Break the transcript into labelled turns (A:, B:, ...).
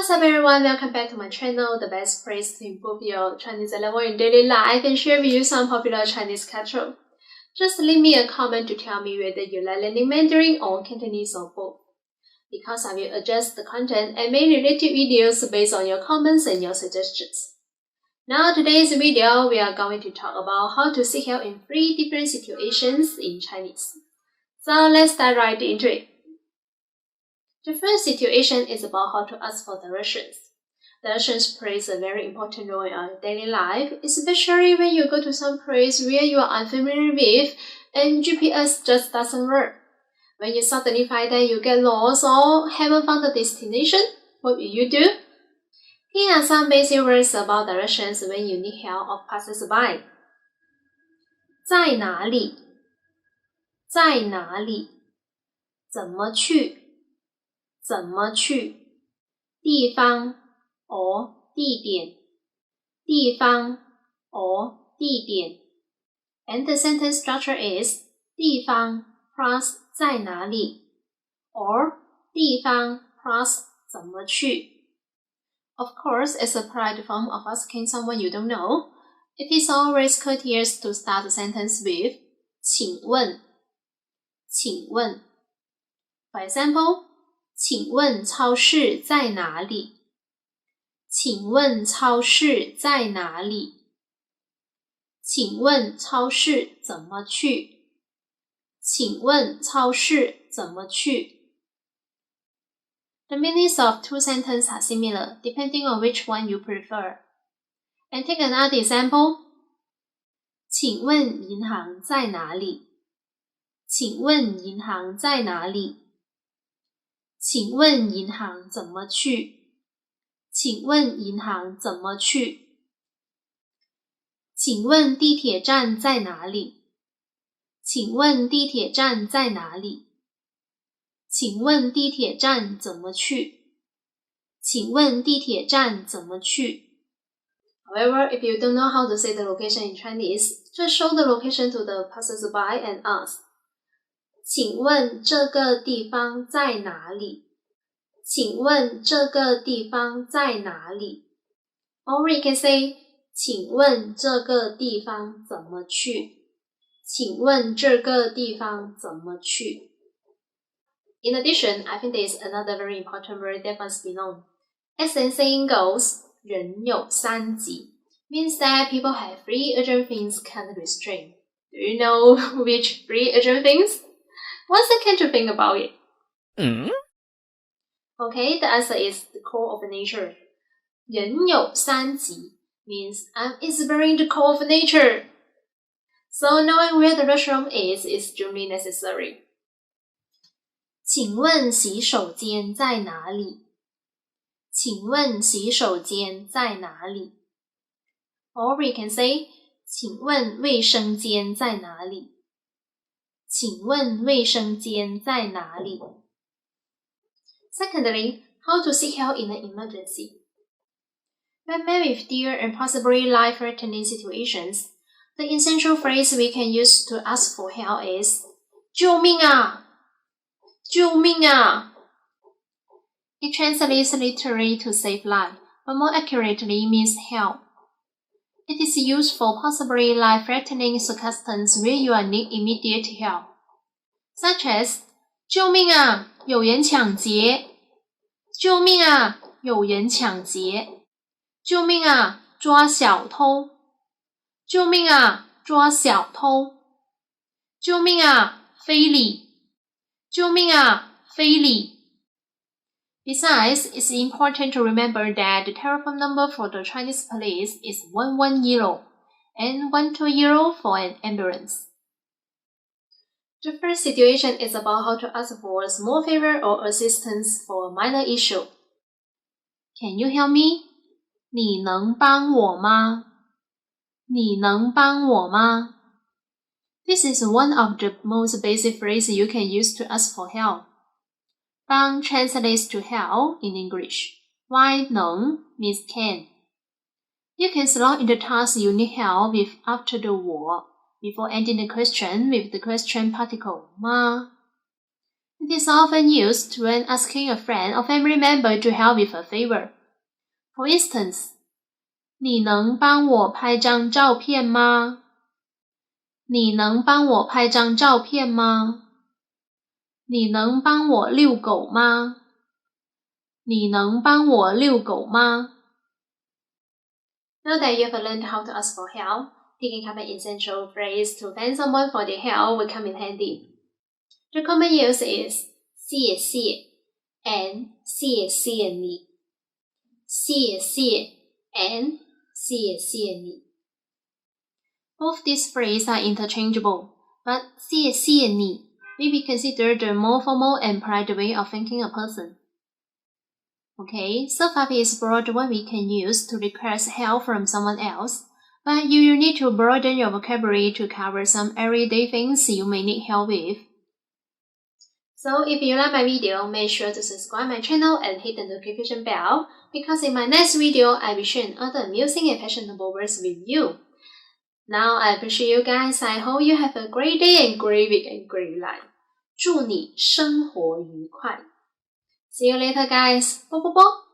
A: What's up everyone, welcome back to my channel, the best place to improve your Chinese level in daily life and share with you some popular Chinese culture. Just leave me a comment to tell me whether you like learning Mandarin or Cantonese or both, because I will adjust the content and make related videos based on your comments and your suggestions. Now today's video, we are going to talk about how to seek help in 3 different situations in Chinese. So let's dive right into it. The first situation is about how to ask for directions. Directions plays a very important role in our daily life, especially when you go to some place where you are unfamiliar with and GPS just doesn't work. When you suddenly find that you get lost or haven't found the destination, what will you do? Here are some basic words about directions when you need help of passers-by. 在哪里？在哪里？怎么去？怎么去？地方 or 地点，地方 or 地点。And the sentence structure is 地方 plus 在哪里 or 地方 plus 怎么去。Of course, as a polite form of asking someone you don't know, it is always courteous to start the sentence with 请问，请问。For example, 请问超市在哪里？请问超市在哪里？请问超市怎么去？请问超市怎么去？ The meanings of 2 sentences are similar, depending on which one you prefer. And take another example. 请问银行在哪里？请问银行在哪里？请问银行怎么去？请问银行怎么去？请问地铁站在哪里？请问地铁站在哪里？请问地铁站怎么去？请问地铁站怎么去？ However, if you don't know how to say the location in Chinese, just show the location to the passers-by and ask, 请问这个地方在哪里？请问这个地方在哪里？ Or you can say, 请问这个地方怎么去？请问这个地方怎么去？ In addition, I think there is another very important word that must be known. As the saying goes, 人有三急 means that people have 3 urgent things can't restrain. Do you know which 3 urgent things? 1 second to think about it. Okay, the answer is the core of nature. 人有三急 means I'm exploring the core of nature. So knowing where the restroom is extremely necessary. 请问洗手间在哪里？请问洗手间在哪里？ Or we can say, 请问卫生间在哪里？请问卫生间在哪里？ Secondly, how to seek help in an emergency. When met with dire and possibly life-threatening situations, the essential phrase we can use to ask for help is 救命啊！救命啊! It translates literally to save life, but more accurately means help. It is used for possibly life-threatening circumstances where you need immediate help, such as 救命啊！有人抢劫！救命啊！有人抢劫！救命啊！抓小偷！救命啊！抓小偷！救命啊！非礼！救命啊！非礼！ Besides, it's important to remember that the telephone number for the Chinese police is 110 and 120 for an ambulance. The first situation is about how to ask for a small favor or assistance for a minor issue. Can you help me? 你能帮我吗？你能帮我吗？ This is one of the most basic phrases you can use to ask for help. 帮 translates to help in English, while 能 means can. You can slot in the task you need help with after the word, before ending the question with the question particle 吗 It is often used when asking a friend or family member to help with a favor. For instance, 你能帮我拍张照片吗？你能帮我拍张照片吗？你能帮我遛狗吗？你能帮我遛狗吗？ Now that you have learned how to ask for help, taking up an essential phrase to thank someone for their help will come in handy. The common use is 谢谢 and 谢谢你。谢谢 and 谢谢你。Both these phrases are interchangeable, but 谢谢你 may be considered the more formal and polite way of thanking a person. Okay, so far is broad what we can use to request help from someone else, but you will need to broaden your vocabulary to cover some everyday things you may need help with. So if you like my video, make sure to subscribe my channel and hit the notification bell, because in my next video, I will share other amusing and fashionable words with you. Now I appreciate you guys. I hope you have a great day and great week and great life. 祝你生活愉快。See you later, guys. 啵啵啵。